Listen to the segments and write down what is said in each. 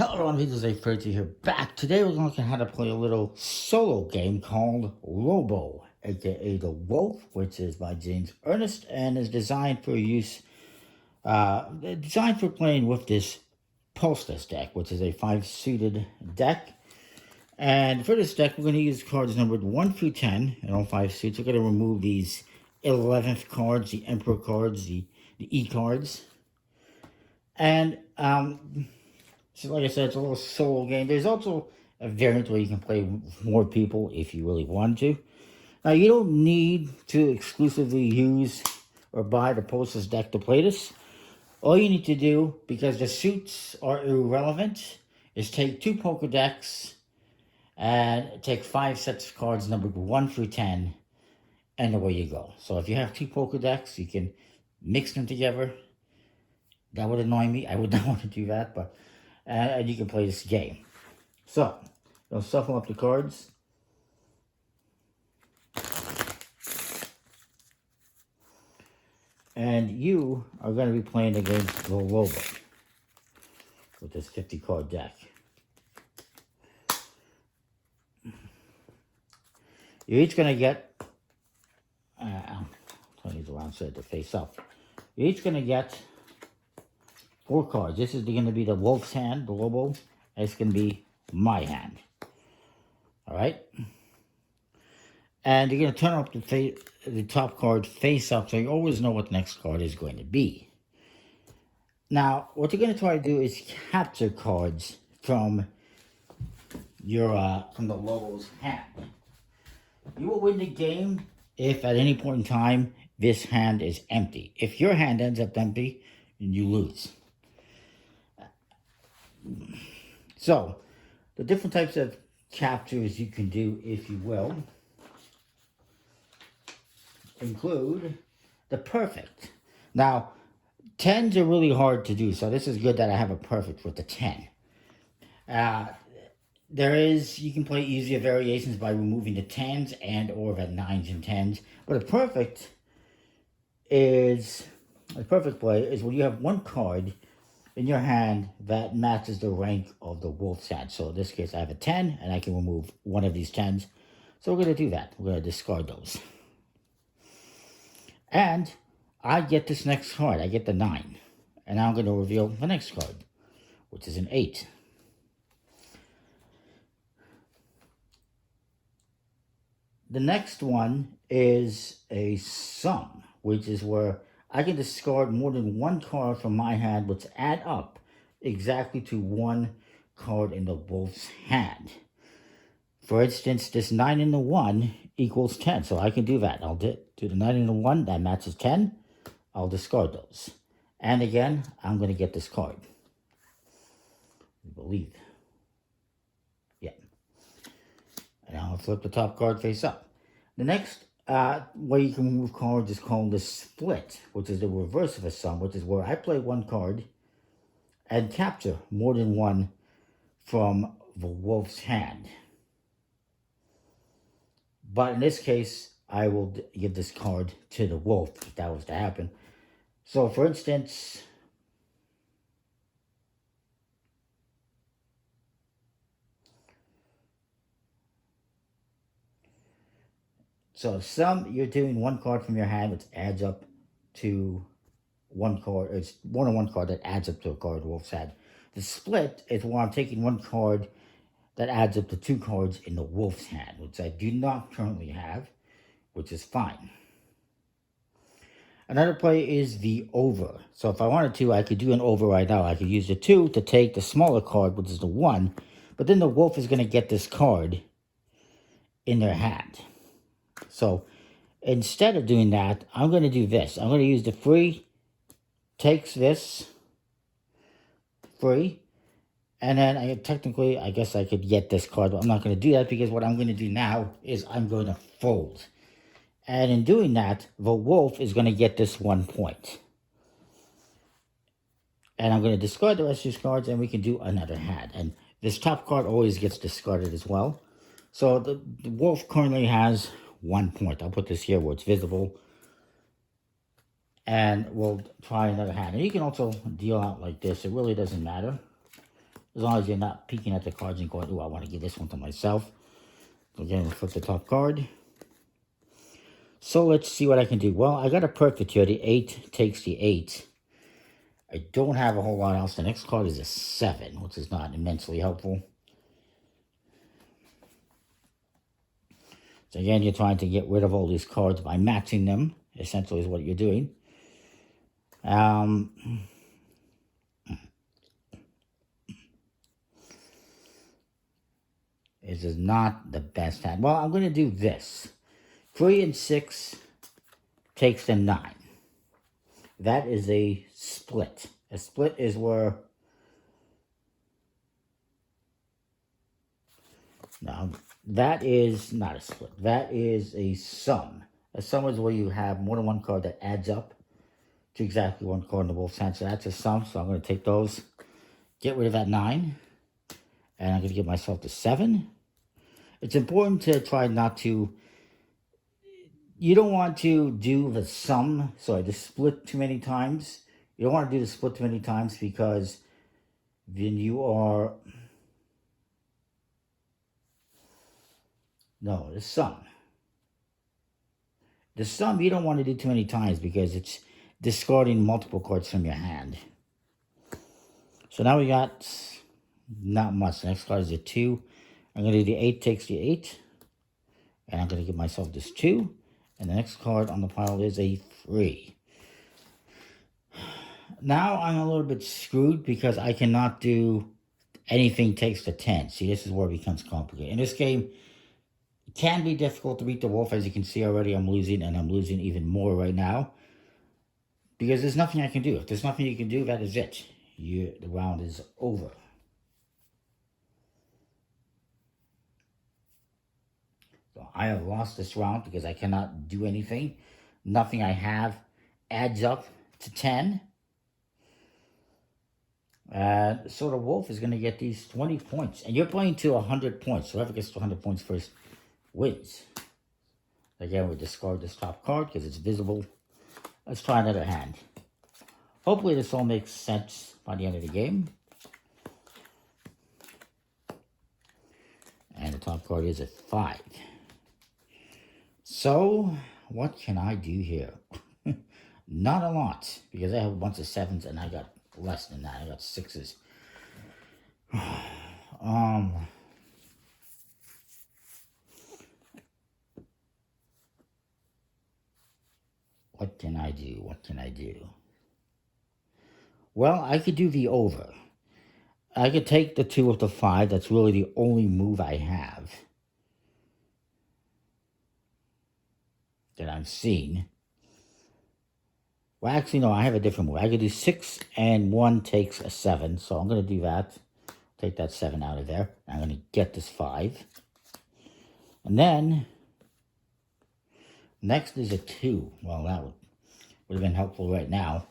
Hello everyone, this is A30 here back. Today we're going to look at how to play a little solo game called Lobo, aka the Wolf, which is by James Ernest and is designed for designed for playing with this Postas deck, which is a 5-suited deck. And for this deck, we're going to use cards numbered 1 through 10 in all 5 suits. We're going to remove these 11th cards, the Emperor cards, the E cards. And so like I said, it's a little solo game. There's also a variant where you can play with more people if you really want to. Now, you don't need to exclusively use or buy the Postas deck to play this. All you need to do, because the suits are irrelevant, is take 2 poker decks and take 5 sets of cards numbered 1 through 10, and away you go. So if you have 2 poker decks, you can mix them together. That would annoy me. I would not want to do that, but and you can play this game. So, you'll shuffle up the cards. And you are going to be playing against the Lobo with this 50-card deck. You're each going to get, I'll turn these around so to face up. You're each going to get 4 cards. This is going to be the Wolf's hand, the Lobo. And it's going to be my hand. Alright? And you're going to turn up the top card face up so you always know what the next card is going to be. Now, what you're going to try to do is capture cards from your from the Lobo's hand. You will win the game if at any point in time this hand is empty. If your hand ends up empty, you lose. So, the different types of captures you can do, if you will, include the perfect. Now, 10s are really hard to do, so this is good that I have a perfect with the 10. You can play easier variations by removing the 10s and or the 9s and 10s, but a perfect play is when you have 1 card in your hand that matches the rank of the Wolf's hand. So in this case, I have a 10, and I can remove one of these 10s. So we're going to do that. We're going to discard those. And I get this next card. I get the 9. And now I'm going to reveal the next card, which is an 8. The next one is a sum, which is where I can discard more than 1 card from my hand, which add up exactly to 1 card in the Wolf's hand. For instance, this 9 and the 1 equals 10, so I can do that. I'll do the 9 and the 1, that matches 10. I'll discard those. And again, I'm going to get this card. I believe. Yeah. And I'll flip the top card face up. The next way you can remove cards is called the split, which is the reverse of a sum, which is where I play 1 card and capture more than 1 from the Wolf's hand. But in this case, I will give this card to the Wolf if that was to happen. So for instance, so sum, you're doing 1 card from your hand, which adds up to 1 card. It's more than 1 card that adds up to a card the Wolf's had. The split is where I'm taking 1 card that adds up to 2 cards in the Wolf's hand, which I do not currently have, which is fine. Another play is the over. So if I wanted to, I could do an over right now. I could use the 2 to take the smaller card, which is the 1, but then the Wolf is going to get this card in their hand. So instead of doing that, I'm going to do this. I'm going to use the free, takes this, free, and then I guess I could get this card, but I'm not going to do that because what I'm going to do now is I'm going to fold. And in doing that, the Wolf is going to get this 1 point. And I'm going to discard the rest of these cards, and we can do another hand. And this top card always gets discarded as well. So the Wolf currently has 1 point. I'll put this here where it's visible. And we'll try another hand. And you can also deal out like this. It really doesn't matter. As long as you're not peeking at the cards and going, oh, I want to give this one to myself. So again, we'll flip the top card. So let's see what I can do. Well, I got a perfect here. The 8 takes the 8. I don't have a whole lot else. The next card is a 7, which is not immensely helpful. So again, you're trying to get rid of all these cards by matching them, essentially is what you're doing. This is not the best hand. Well, I'm going to do this. 3 and 6 takes the 9. That is a split. A split is where... No, that is not a split. That is a sum. A sum is where you have more than one card that adds up to exactly one card in the wolf's hand. So that's a sum. So I'm going to take those, get rid of that 9. And I'm going to give myself the 7. It's important to try not to... You don't want to do the sum, sorry, the split too many times. You don't want to do the split too many times because then you are... No, the sum. The sum you don't want to do too many times because it's discarding multiple cards from your hand. So now we got not much. The next card is a 2. I'm going to do the 8 takes the 8. And I'm going to give myself this 2. And the next card on the pile is a 3. Now I'm a little bit screwed because I cannot do anything takes the 10. See, this is where it becomes complicated. In this game, it can be difficult to beat the wolf. As you can see already, I'm losing, and I'm losing even more right now. Because there's nothing I can do. If there's nothing you can do, that is it. The round is over. So I have lost this round because I cannot do anything. Nothing I have adds up to 10. So the wolf is going to get these 20 points. And you're playing to 100 points. So whoever gets to 100 points first wins. Again, we discard this top card because it's visible. Let's try another hand. Hopefully this all makes sense by the end of the game. And the top card is a 5. So, what can I do here? Not a lot, because I have a bunch of 7s and I got less than that. I got 6s. What can I do? What can I do? Well, I could do the over. I could take the 2 with the 5. That's really the only move I have that I'm seeing. Well, actually, no, I have a different move. I could do 6 and 1 takes a 7. So I'm going to do that. Take that 7 out of there. I'm going to get this 5. And then, next is a 2. Well, that would have been helpful right now.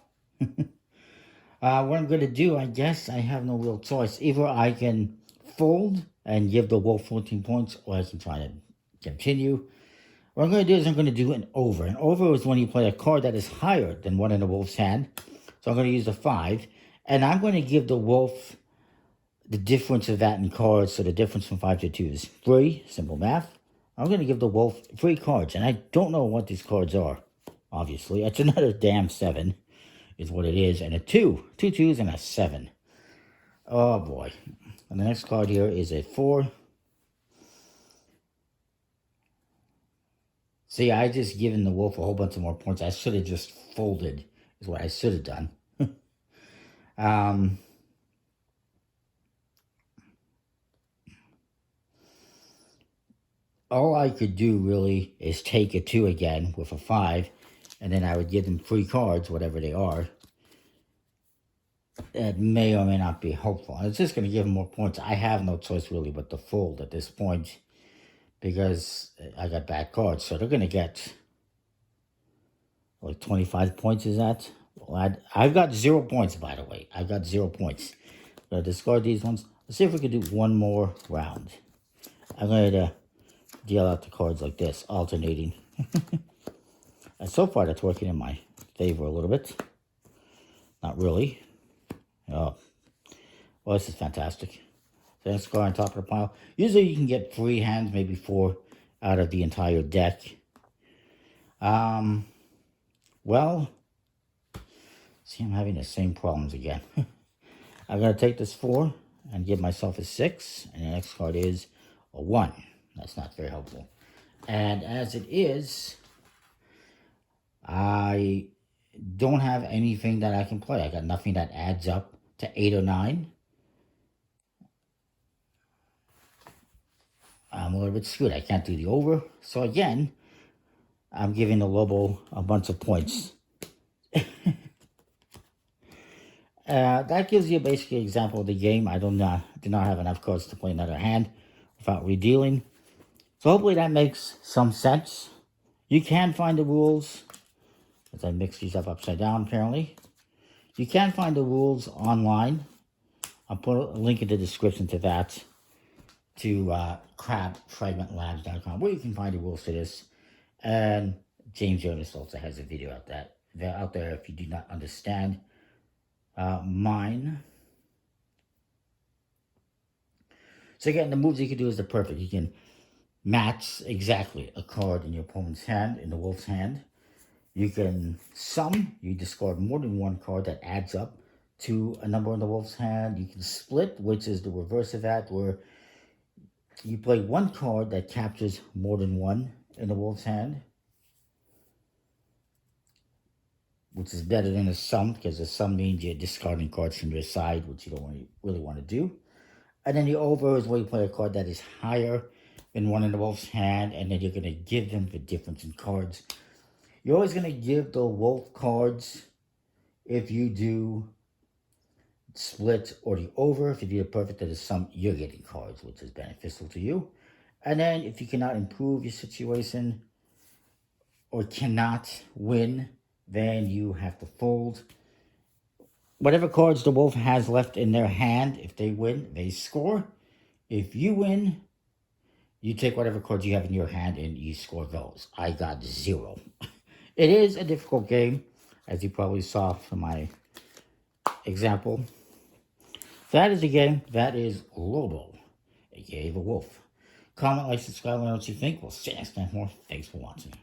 What I'm going to do, I guess I have no real choice. Either I can fold and give the wolf 14 points, or I can try to continue. What I'm going to do is I'm going to do an over. An over is when you play a card that is higher than one in the wolf's hand. So I'm going to use a 5. And I'm going to give the wolf the difference of that in cards. So the difference from 5 to 2 is 3. Simple math. I'm going to give the wolf 3 cards. And I don't know what these cards are, obviously. It's another damn 7 is what it is. And a 2. 2 2s and a 7. Oh, boy. And the next card here is a 4. See, I just given the wolf a whole bunch of more points. I should have just folded, is what I should have done. All I could do, really, is take a 2 again with a 5, and then I would give them 3 cards, whatever they are. That may or may not be helpful. It's just going to give them more points. I have no choice, really, but to fold at this point, because I got bad cards. So they're going to get, like, 25 points, is that? Well, I've got 0 points, by the way. I've got 0 points. I'm going to discard these ones. Let's see if we can do one more round. I'm going to deal out the cards like this, alternating. And so far, that's working in my favor a little bit. Not really. Oh, Well, this is fantastic. So next card on top of the pile. Usually you can get 3 hands, maybe 4 out of the entire deck. Well, see, I'm having the same problems again. I'm going to take this 4 and give myself a 6. And the next card is a 1. That's not very helpful. And as it is, I don't have anything that I can play. I got nothing that adds up to 8 or 9. I'm a little bit screwed. I can't do the over. So again, I'm giving the Lobo a bunch of points. That gives you basically an example of the game. I do not have enough cards to play another hand without redealing. So hopefully that makes some sense. You can find the rules, as I mixed these up upside down apparently. You can find the rules online. I'll put a link in the description to that, to crabfragmentlabs.com, where you can find the rules to this. And James Jonas also has a video out there if you do not understand mine. So again, the moves you can do is the perfect. You can match exactly a card in your opponent's hand, in the wolf's hand. You can sum. You discard more than 1 card that adds up to a number in the wolf's hand. You can split, which is the reverse of that, where you play 1 card that captures more than 1 in the wolf's hand, which is better than a sum, because a sum means you're discarding cards from your side, which you don't really want to do. And then the over is where you play a card that is higher than 1 in the wolf's hand, and then you're going to give them the difference in cards. You're always going to give the wolf cards if you do split or the over. If you do the perfect, that is sum, you're getting cards, which is beneficial to you. And then if you cannot improve your situation or cannot win, then you have to fold. Whatever cards the wolf has left in their hand, if they win, they score. If you win, you take whatever cards you have in your hand and you score those. I got 0. It is a difficult game, as you probably saw from my example. That is the game. That is Lobo, aka the Wolf. Comment, like, subscribe, let me know what you think. We'll see you next time more. Thanks for watching.